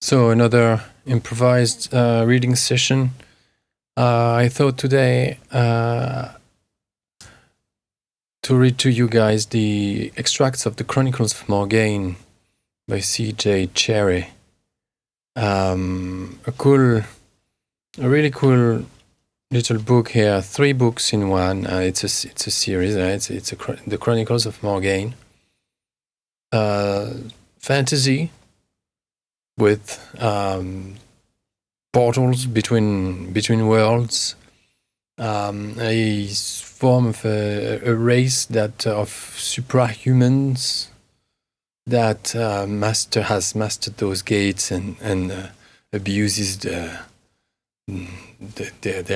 So another improvised reading session. I thought today to read to you guys the extracts of the Chronicles of Morgaine by C.J Cherryh. A really cool little book here. 3 books in one. It's a series. It's the Chronicles of Morgaine. Fantasy with portals between worlds. A form of a race that of suprahumans that has mastered those gates and abuses their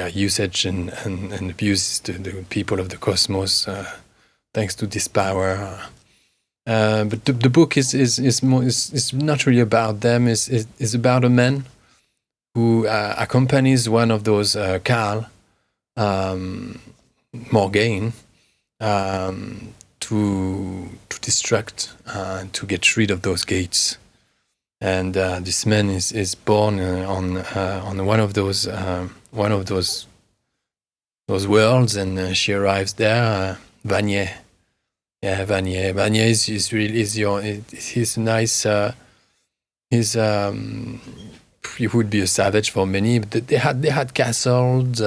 usage and abuses the people of the cosmos thanks to this power. But the book is not really about them. Is about a man who accompanies one of those Carl Morgaine to destruct to get rid of those gates. And this man is born on one of those worlds, and she arrives there. Vanier. Yeah, Vanier. Vanier he's nice. He would be a savage for many, but they had castles.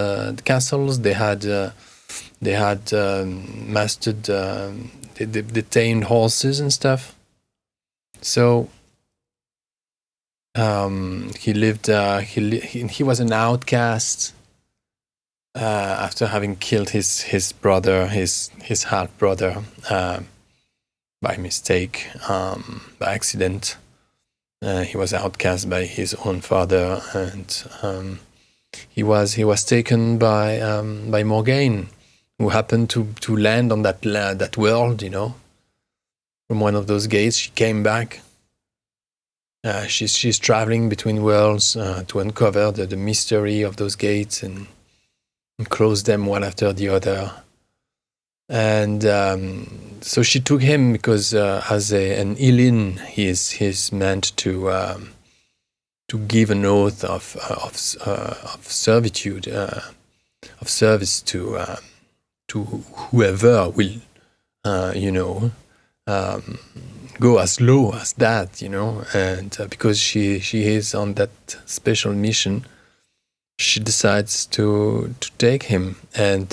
They had mastered. They tamed horses and stuff. So he lived. He was an outcast after having killed his brother, his half brother, by mistake, by accident. He was outcast by his own father, and he was taken by Morgaine, who happened to land on that world, from one of those gates. She came back. She's traveling between worlds to uncover the mystery of those gates and close them one after the other. And so she took him because as an Ilin, he's meant to give an oath of servitude, of service to whoever will, go as low as that, and because she is on that special mission, she decides to take him, and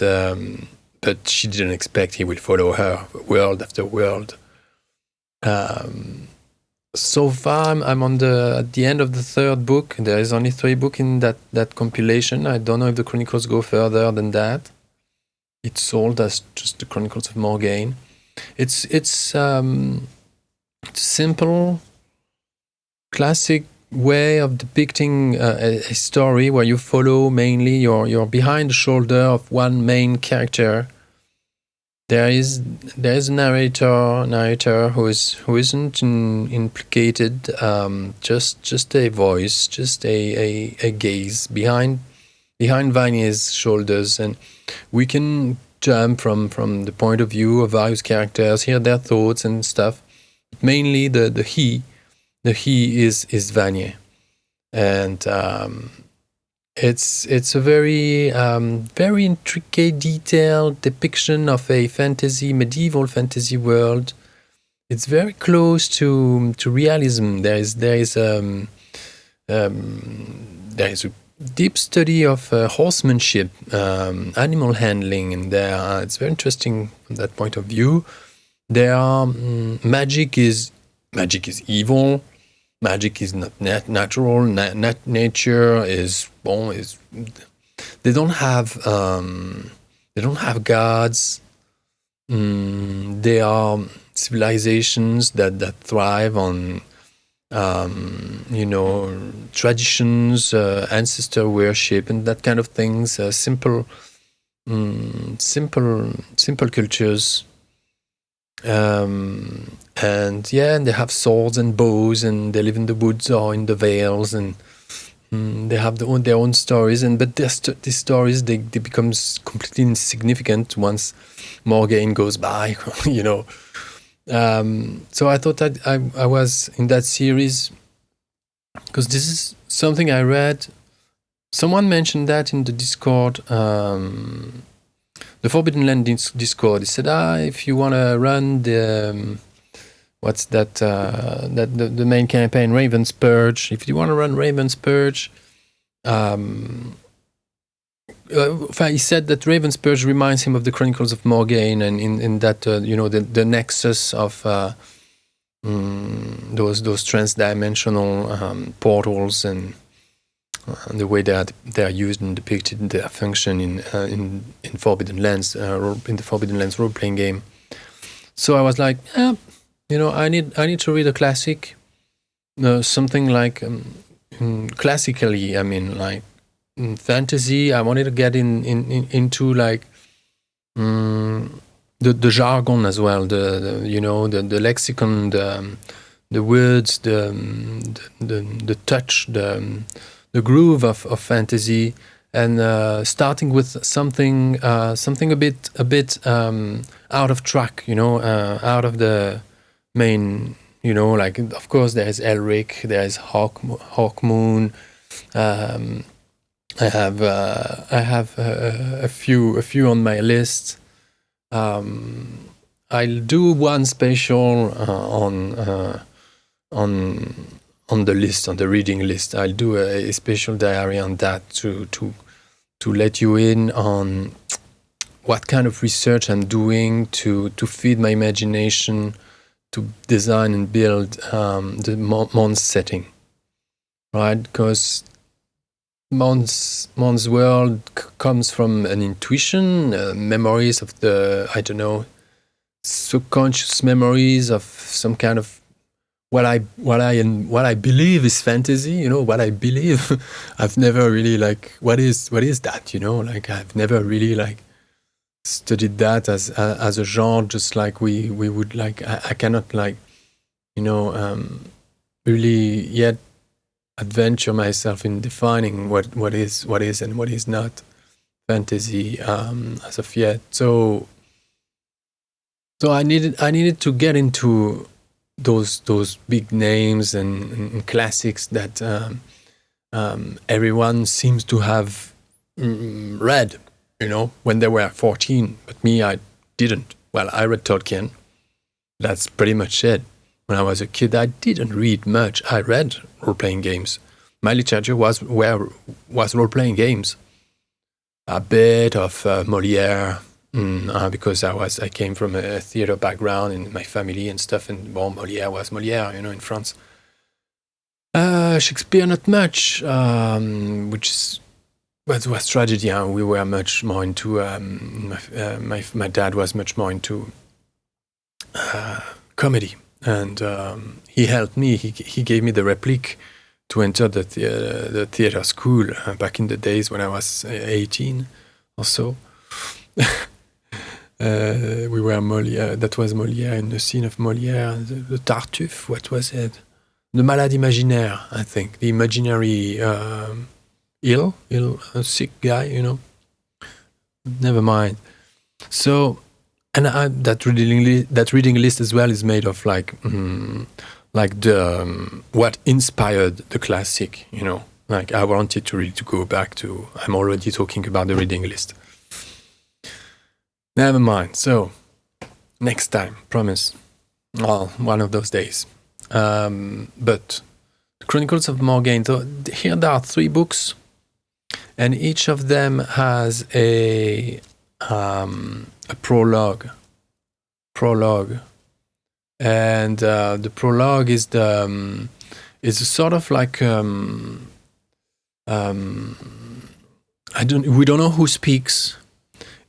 but she didn't expect he would follow her world after world. So far, I'm at the end of the 3rd book. There is only 3 books in that compilation. I don't know if the Chronicles go further than that. It's sold as just the Chronicles of Morgaine. It's simple, classic way of depicting a story where you follow mainly you're behind the shoulder of one main character. There is a narrator who isn't implicated, just a voice, just a gaze behind Vanier's shoulders, and we can jump from the point of view of various characters, hear their thoughts and stuff. But mainly the he is Vanier, and it's a very very intricate, detailed depiction of a medieval fantasy world. It's very close to realism. There is a deep study of horsemanship, animal handling, and there it's very interesting from that point of view. There are magic is evil. Magic is not natural. Nature is they don't have gods. They are civilizations that thrive on traditions, ancestor worship, and that kind of things. Simple cultures. And they have swords and bows, and they live in the woods or in the vales, and they have their own stories. But these stories they become completely insignificant once Morgaine goes by, So I thought that I was in that series because this is something I read. Someone mentioned that in the Discord, the Forbidden Land Discord. He said, if you want to run the what's that? The main campaign, Raven's Purge. If you want to run Raven's Purge, he said that Raven's Purge reminds him of the Chronicles of Morgaine, and in that the nexus of those trans-dimensional portals and the way they are used and depicted in their function in Forbidden Lands, in the Forbidden Lands role-playing game. So I was like, I need to read a classic, something like classically. I mean, like fantasy. I wanted to get into like the jargon as well, the lexicon, the words, the touch, the groove of fantasy, and starting with something a bit out of track, out of the main, like of course there's Elric, there's Hawkmoon. I have a few on my list. I'll do one special on the list, on the reading list. I'll do a special diary on that to let you in on what kind of research I'm doing to feed my imagination, to design and build the Mon's setting, right? Because Mon's world comes from an intuition, memories of the, subconscious memories of some kind of what I believe is fantasy, what I believe. I've never really what is that, like I've never really studied that as a genre, just like we would I cannot really yet adventure myself in defining what is and what is not fantasy as of yet. So I needed to get into those big names and classics that everyone seems to have read, when they were 14. But me, I didn't. Well, I read Tolkien. That's pretty much it. When I was a kid, I didn't read much. I read role-playing games. My literature was role-playing games. A bit of Molière, because I came from a theater background in my family and stuff, and Molière was Molière, in France. Shakespeare, not much, which was tragedy. We were much more into. My dad was much more into comedy. And he helped me. He gave me the réplique to enter the theater school back in the days when I was 18 or so. We were Molière. That was Molière in the scene of Molière. The Tartuffe. What was it? The Malade Imaginaire, I think. The imaginary ill, sick guy. Never mind. So. And that reading list as well is made of what inspired the classic, Like I wanted to really go back to. I'm already talking about the reading list. Never mind. So next time, promise. Well, one of those days. But the Chronicles of Morgaine. So here there are 3 books, and each of them has a prologue, and the prologue is sort of like we don't know who speaks.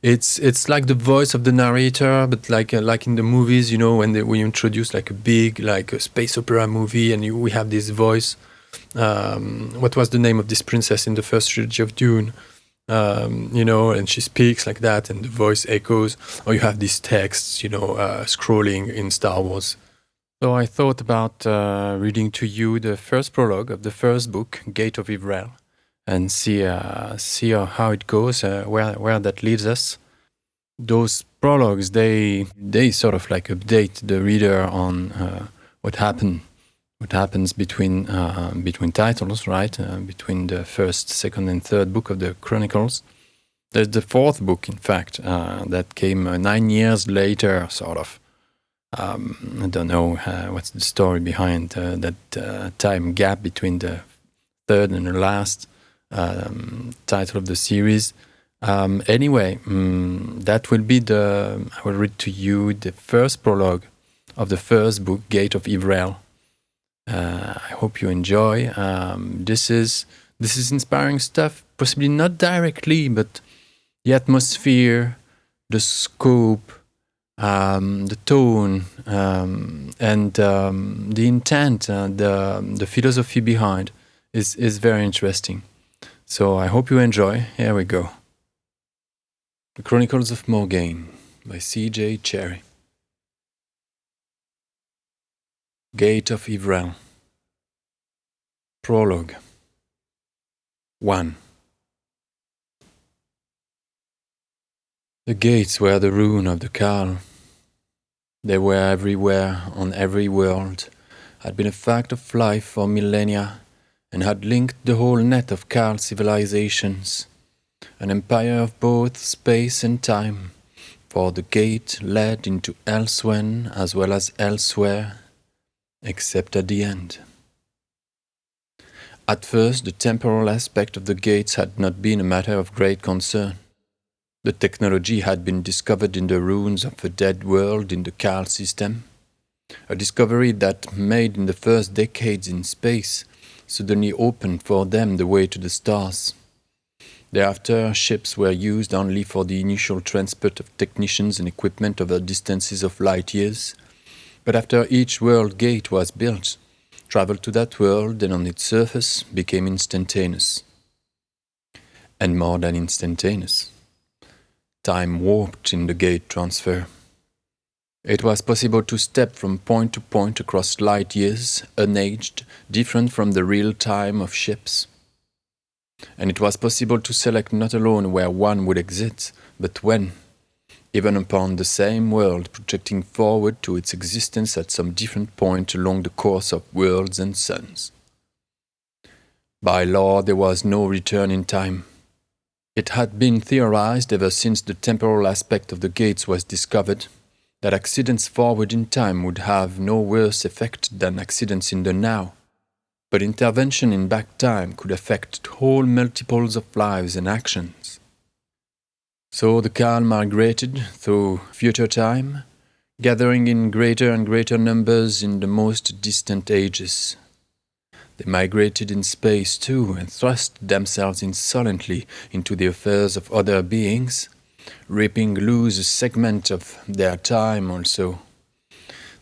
It's like the voice of the narrator, but like in the movies, when we introduce like a big a space opera movie, and we have this voice. What was the name of this princess in the first trilogy of Dune? And she speaks like that, and the voice echoes, or you have these texts, scrolling in Star Wars. So I thought about reading to you the first prologue of the first book, Gate of Ivral, and see how it goes, where that leads us. Those prologues, they sort of update the reader on what happened what happens between titles, right? Between the first, second, and third book of the Chronicles. There's the fourth book, in fact, that came 9 years later, sort of. I don't know what's the story behind that time gap between the third and the last title of the series. Anyway, that will be I will read to you the first prologue of the first book, Gate of Ivrael. I hope you enjoy. This is inspiring stuff, possibly not directly, but the atmosphere, the scope, the tone, and the intent, the philosophy behind is very interesting. So I hope you enjoy. Here we go. The Chronicles of Morgaine by C.J Cherryh. Gate of Ivrael. Prologue. 1. The gates were the ruin of the Khal. They were everywhere, on every world, had been a fact of life for millennia, and had linked the whole net of Khal civilizations, an empire of both space and time, for the gate led into Elsewhen as well as elsewhere, except at the end. At first, the temporal aspect of the gates had not been a matter of great concern. The technology had been discovered in the ruins of a dead world in the Khal system, a discovery that, made in the first decades in space, suddenly opened for them the way to the stars. Thereafter, ships were used only for the initial transport of technicians and equipment over distances of light years, but after each world gate was built, travel to that world and on its surface became instantaneous. And more than instantaneous. Time warped in the gate transfer. It was possible to step from point to point across light years, unaged, different from the real time of ships. And it was possible to select not alone where one would exist, but when, even upon the same world projecting forward to its existence at some different point along the course of worlds and suns. By law, there was no return in time. It had been theorized ever since the temporal aspect of the gates was discovered that accidents forward in time would have no worse effect than accidents in the now, but intervention in back time could affect whole multiples of lives and actions. So the Khal migrated through future time, gathering in greater and greater numbers in the most distant ages. They migrated in space too, and thrust themselves insolently into the affairs of other beings, ripping loose a segment of their time also.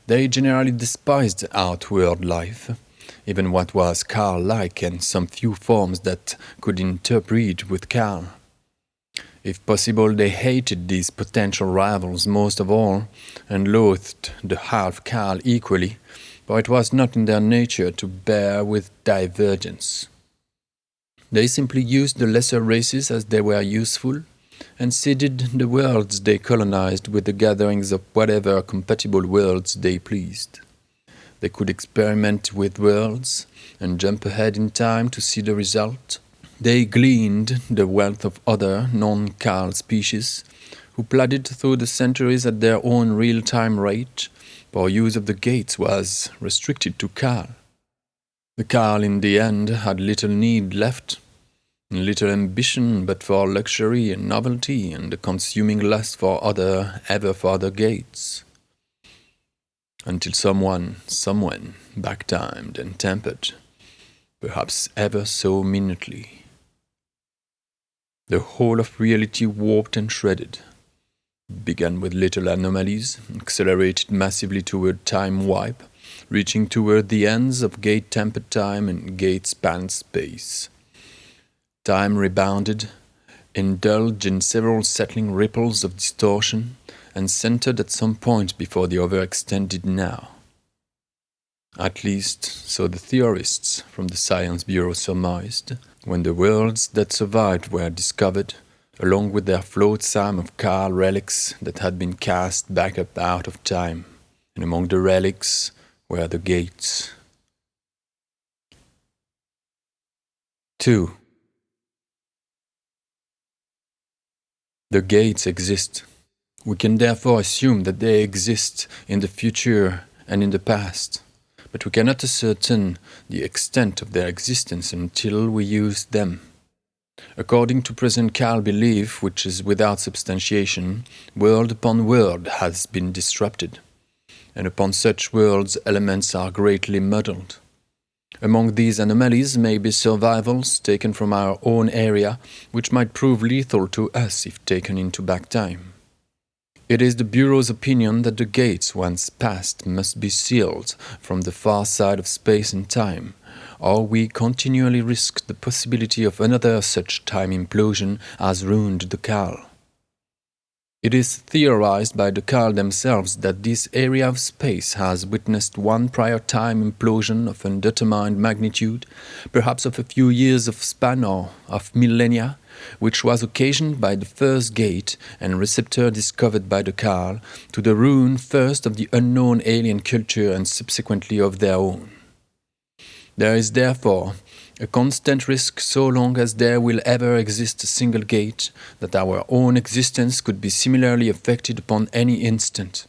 They generally despised outward life, even what was Khal-like, and some few forms that could interbreed with Khal. If possible, they hated these potential rivals most of all, and loathed the half-Khal equally, for it was not in their nature to bear with divergence. They simply used the lesser races as they were useful, and seeded the worlds they colonized with the gatherings of whatever compatible worlds they pleased. They could experiment with worlds, and jump ahead in time to see the result. They gleaned the wealth of other non-Khal species, who plodded through the centuries at their own real-time rate, for use of the gates was restricted to Khal. The Khal in the end had little need left, and little ambition but for luxury and novelty and the consuming lust for other, ever farther gates. Until someone, somewhen, back-timed and tempered, perhaps ever so minutely. The whole of reality warped and shredded. Began with little anomalies, accelerated massively toward time wipe, reaching toward the ends of gate-tempered time and gate-spanned space. Time rebounded, indulged in several settling ripples of distortion, and centered at some point before the overextended now. At least, so the theorists from the Science Bureau surmised, when the worlds that survived were discovered, along with their flotsam of Khal relics that had been cast back up out of time, and among the relics were the gates. 2. The gates exist. We can therefore assume that they exist in the future and in the past, but we cannot ascertain the extent of their existence until we use them. According to present Cal belief, which is without substantiation, world upon world has been disrupted, and upon such worlds elements are greatly muddled. Among these anomalies may be survivals taken from our own area, which might prove lethal to us if taken into back time. It is the Bureau's opinion that the gates once passed must be sealed from the far side of space and time, or we continually risk the possibility of another such time implosion as ruined the Cal. It is theorized by the Cal themselves that this area of space has witnessed one prior time implosion of undetermined magnitude, perhaps of a few years of span or of millennia, which was occasioned by the first gate and receptor discovered by the Cal, to the ruin first of the unknown alien culture and subsequently of their own. There is therefore a constant risk so long as there will ever exist a single gate that our own existence could be similarly affected upon any instant.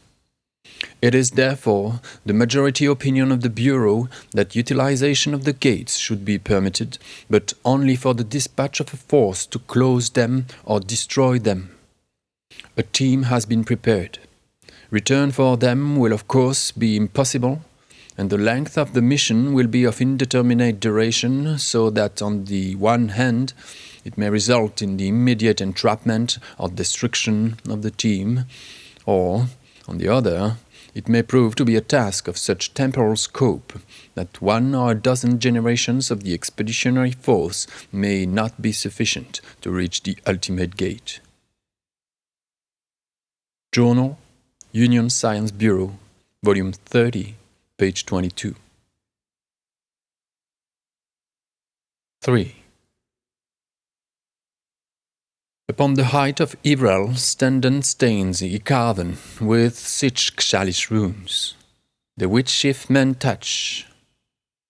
It is therefore the majority opinion of the Bureau that utilization of the gates should be permitted, but only for the dispatch of a force to close them or destroy them. A team has been prepared. Return for them will of course be impossible, and the length of the mission will be of indeterminate duration, so that on the one hand it may result in the immediate entrapment or destruction of the team, or, on the other, it may prove to be a task of such temporal scope that 1 or a dozen generations of the expeditionary force may not be sufficient to reach the ultimate gate. Journal, Union Science Bureau, Volume 30, page 22. 3. Upon the height of Ivrel standen stains carven with sich chalice runes, the which if men touch,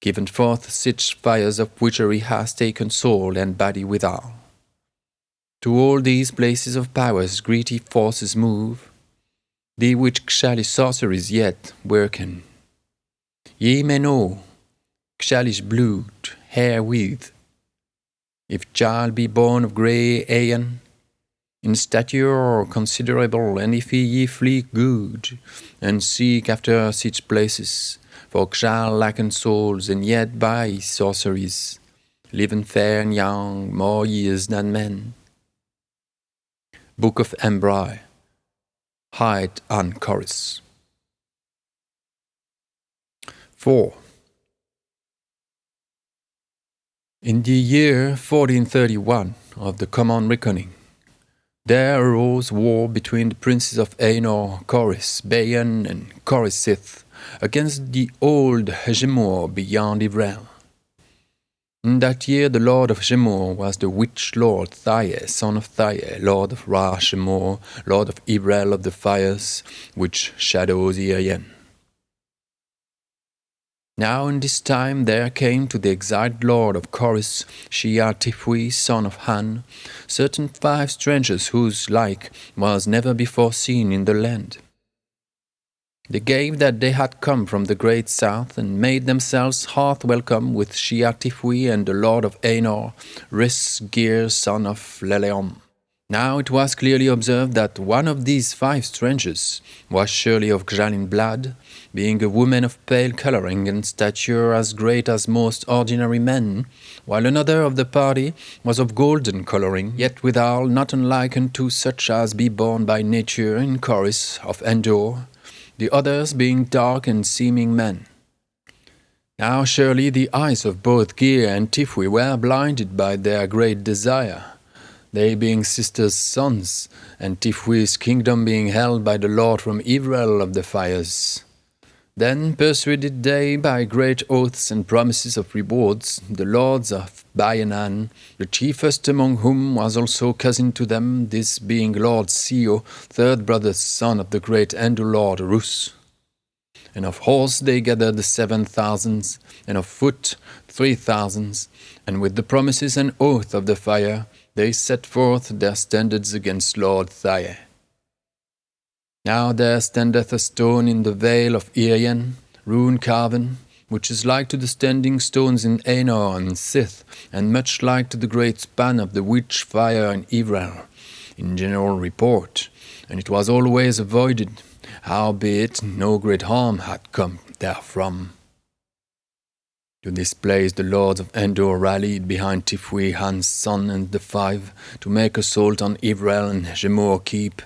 given forth sich fires of witchery has taken soul and body withal. To all these places of powers greedy forces move, the which chalice sorceries yet worken. Ye may know, chalice blood, herewith, if child be born of grey aeon, in stature considerable, and if ye flee good, and seek after such places, for shall lacken souls, and yet by sorceries, living fair and young, more years than men. Book of Embry, Height and Chorus. 4. In the year 1431 of the Common Reckoning, there arose war between the princes of Aenor, Corys, Bayan, and Corysith against the old Gemor beyond Ivrel. In that year the lord of Gemor was the witch lord Thaye, son of Thaye, lord of Ra Gemor, lord of Ivrel of the fires, which shadows Irian. Now in this time there came to the exiled lord of Corys, Tifui, son of Han, certain 5 strangers whose like was never before seen in the land. They gave that they had come from the great south, and made themselves hearth welcome with Tifui and the lord of Aenor, Gir, son of Leleom. Now it was clearly observed that one of these 5 strangers was surely of Gjalin blood, being a woman of pale colouring and stature as great as most ordinary men, while another of the party was of golden colouring, yet withal not unlike unto such as be born by nature in Corys of Endor, the others being dark and seeming men. Now surely the eyes of both Gir and Tifui were blinded by their great desire, they being sisters' sons, and Tifui's kingdom being held by the lord from Ivrel of the fires. Then persuaded they by great oaths and promises of rewards the lords of Bayanan, the chiefest among whom was also cousin to them, this being Lord Sio, 3rd brother's son of the great Endor lord Rus. And of horse they gathered 7,000, and of foot 3,000, and with the promises and oath of the fire they set forth their standards against Lord Thyre. Now there standeth a stone in the vale of Irian, rune-carven, which is like to the standing stones in Aenor and Sith, and much like to the great span of the witch fire in Ivral, in general report, and it was always avoided, howbeit no great harm had come therefrom. To this place the lords of Endor rallied behind Tifwi, Han's son, and the five, to make assault on Ivral and Gemor keep.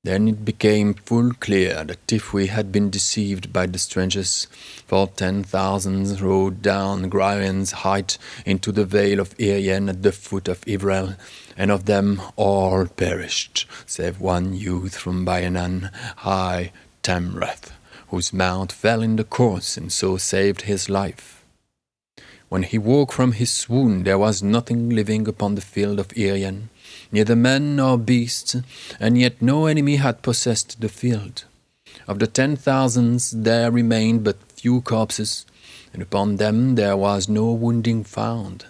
Then it became full clear that Tifwi had been deceived by the strangers, for 10,000 rode down Graian's height into the vale of Irian at the foot of Ivral, and of them all perished, save one youth from Bayanan, high Tamrath, whose mount fell in the course and so saved his life. When he woke from his swoon, there was nothing living upon the field of Irian, neither man nor beast, and yet no enemy had possessed the field. Of the 10,000 there remained but few corpses, and upon them there was no wounding found.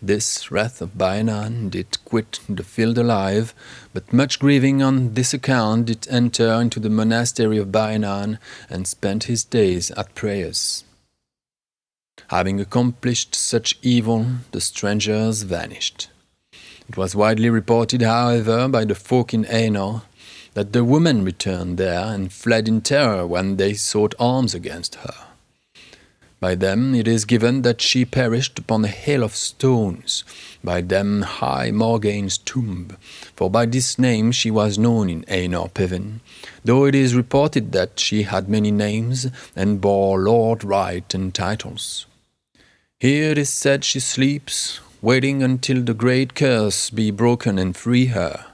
This wrath of Bayanan did quit the field alive, but much grieving on this account did enter into the monastery of Bayanan, and spent his days at prayers. Having accomplished such evil, the strangers vanished. It was widely reported, however, by the folk in Aenor, that the woman returned there and fled in terror when they sought arms against her. By them it is given that she perished upon a hill of stones, by them high Morgaine's tomb, for by this name she was known in Aenor Piven, though it is reported that she had many names, and bore lord right and titles. Here it is said she sleeps, waiting until the great curse be broken and free her.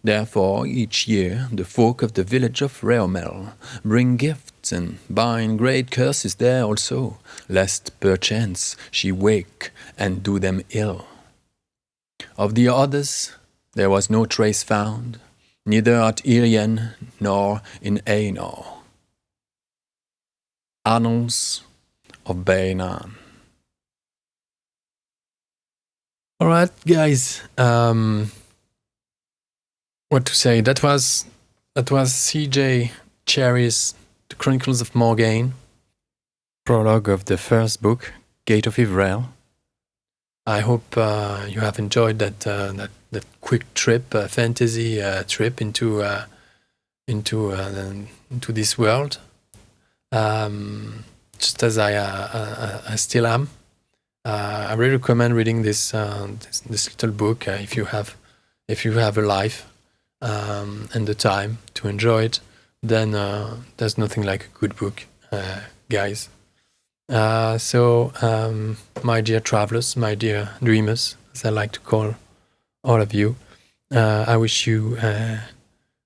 Therefore, each year, the folk of the village of Reomel bring gifts and bind great curses there also, lest perchance she wake and do them ill. Of the others, there was no trace found, neither at Irian nor in Aenor. Annals of Bayanan. All right, guys. What to say? That was C.J Cherryh's The Chronicles of Morgaine, prologue of the first book, Gate of Ivral. I hope you have enjoyed that quick trip, fantasy trip into this world, just as I still am. I really recommend reading this little book if you have a life and the time to enjoy it. Then there's nothing like a good book, guys. So my dear travelers, my dear dreamers, as I like to call all of you, I wish you a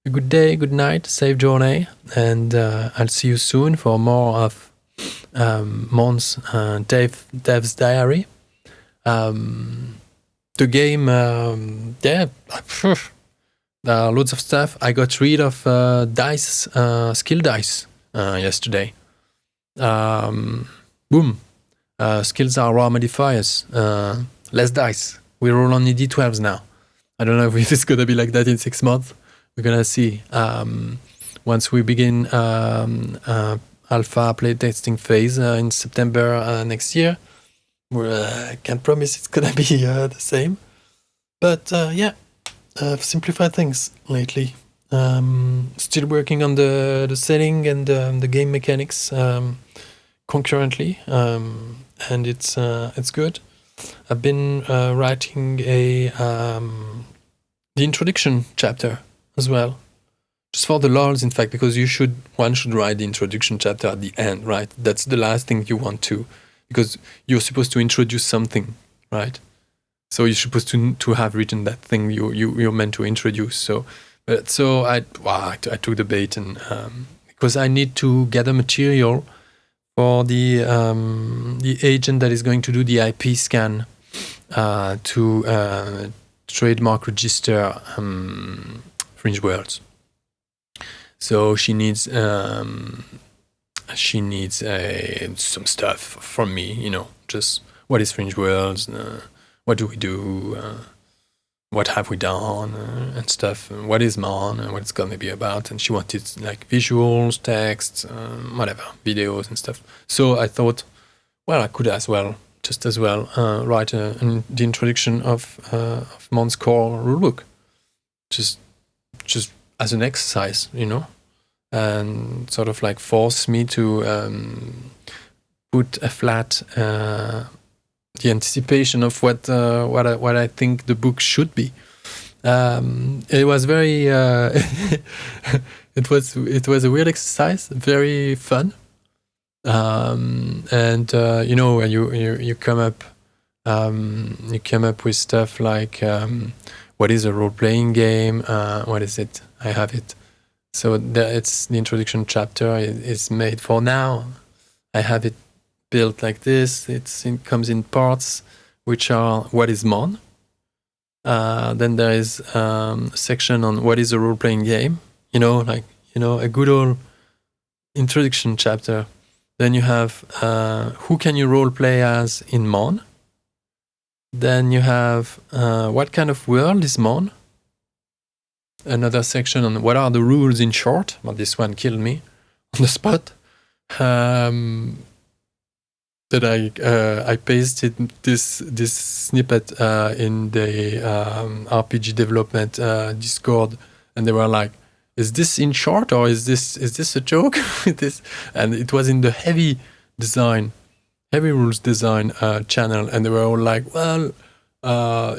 good day, good night, safe journey, and I'll see you soon for more of Mon's Dev's Diary. The game, loads of stuff. I got rid of skill dice yesterday. Boom. Skills are raw modifiers. Less dice. We roll only d12s now. I don't know if it's going to be like that in 6 months. We're going to see. Once we begin alpha playtesting phase in September next year, I can't promise it's going to be the same. But I've simplified things lately. Still working on the setting and the game mechanics concurrently, and it's good. I've been writing the introduction chapter as well, just for the lulz, in fact, because one should write the introduction chapter at the end, right? That's the last thing you want to, because you're supposed to introduce something, right? So you're supposed to have written that thing you're meant to introduce. So I took the bait, and because I need to gather material for the agent that is going to do the IP scan to trademark register Fringe Worlds. So she needs some stuff from me, you know, just what is Fringe Worlds, what do we do, what have we done, and stuff, what is Mon, and what it's gonna be about. And she wanted like visuals, text, whatever, videos and stuff. So I thought, well, I could just as well write the introduction of Mon's core rulebook, just as an exercise, you know, and sort of like force me to put a flat the anticipation of what I think the book should be. It was very it was a weird exercise, very fun. And you know, when you come up with stuff like what is a role-playing game? What is it? I have it. So it's the introduction chapter is made for now. I have it built like this. It comes in parts, which are what is Mon. Then there is a section on what is a role-playing game. You know, like, you know, a good old introduction chapter. Then you have who can you role-play as in Mon. Then you have what kind of world is Mon. Another section on what are the rules in short. Well, this one killed me on the spot. That I pasted this snippet in the RPG development Discord, and they were like, "Is this in short or is this a joke?" And it was in the heavy rules design channel, and they were all like, "Well,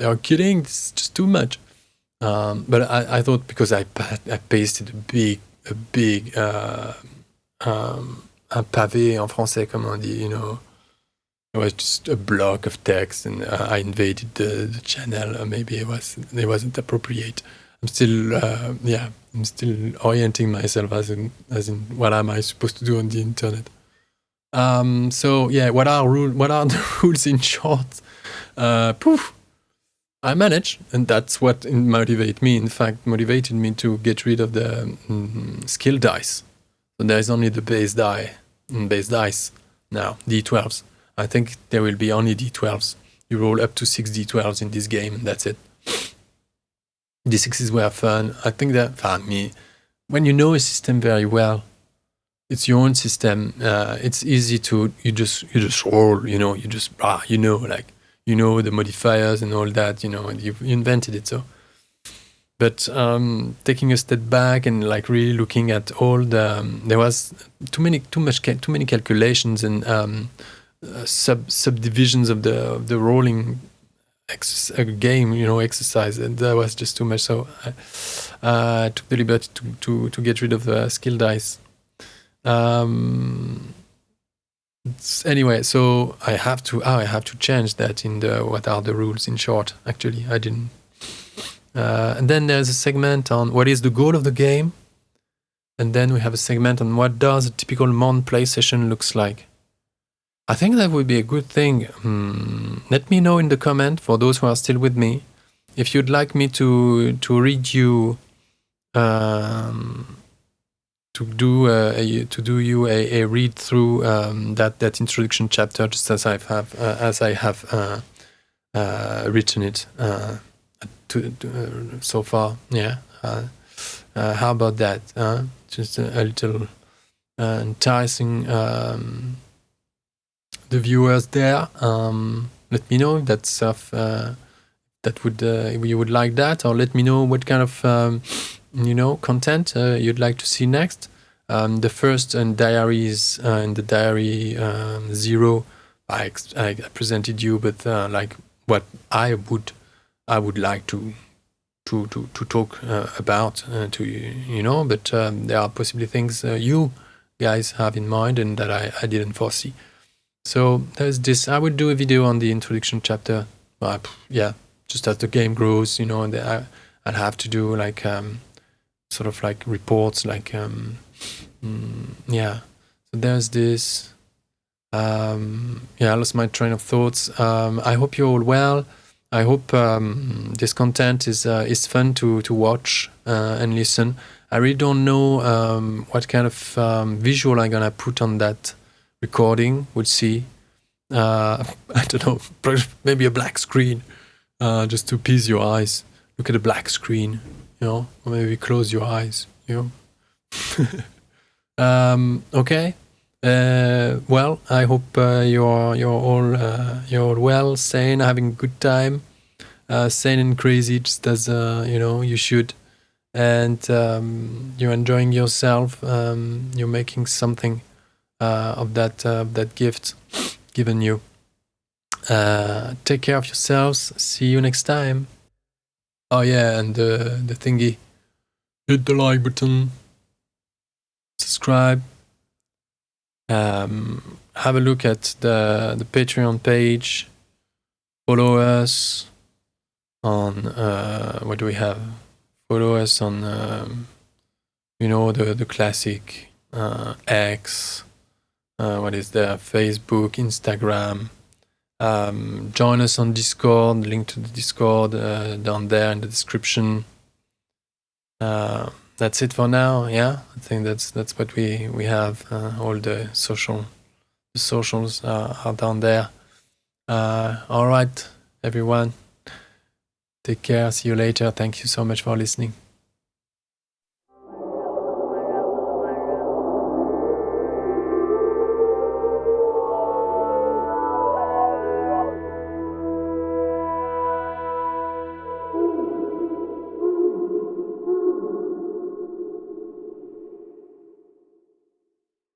you're kidding. It's just too much." But I thought, because I pasted a big un pavé en français, comme on dit, you know. It was just a block of text, and I invaded the channel. Maybe it wasn't appropriate. I'm still orienting myself as in what am I supposed to do on the internet. So yeah, what are the rules in short? I manage, and that's what motivated me. In fact, motivated me to get rid of the skill dice. So there is only the base dice now, D12s. I think there will be only D12s. You roll up to 6 D12s in this game, and that's it. D6s were fun. I think that, for me, when you know a system very well, it's your own system. It's easy to you just roll. You know, the modifiers and all that. You know, and you invented it. So, but taking a step back and like really looking at all the there was too many calculations and subdivisions of the rolling game, you know, exercise, and that was just too much. So I took the liberty to get rid of the skill dice. Anyway, so I have to change that in the what are the rules in short. Actually, I didn't. And then there's a segment on what is the goal of the game, and then we have a segment on what does a typical Mon play session looks like. I think that would be a good thing. Let me know in the comment, for those who are still with me, if you'd like me to read you to do you a read through that introduction chapter, just as I have written it so far. Yeah. How about that? Just a little enticing. The viewers there, let me know if that's stuff that would you would like that, or let me know what kind of content you'd like to see next. The first diaries in the diary 0, I presented you with like what I would like to talk about to you know, but there are possibly things you guys have in mind and that I didn't foresee. So there's this. I would do a video on the introduction chapter. Just as the game grows, you know, and I'd have to do like sort of like reports, like So there's this. I lost my train of thoughts. I hope you're all well. I hope this content is fun to watch and listen. I really don't know what kind of visual I'm gonna put on that recording. We'll see. I don't know, maybe a black screen, just to appease your eyes. Look at a black screen, or maybe close your eyes, Okay. Well, I hope you're all well, sane, having a good time, sane and crazy, just as you should, and you're enjoying yourself. You're making something of that gift given you. Take care of yourselves. See you next time. Oh yeah, and the thingy. Hit the like button. Subscribe. Have a look at the Patreon page. Follow us on what do we have? Follow us on the classic X. What is there? Facebook, Instagram. Join us on Discord. Link to the Discord down there in the description. That's it for now. Yeah, I think that's what we have. All the socials are down there. All right, everyone. Take care. See you later. Thank you so much for listening.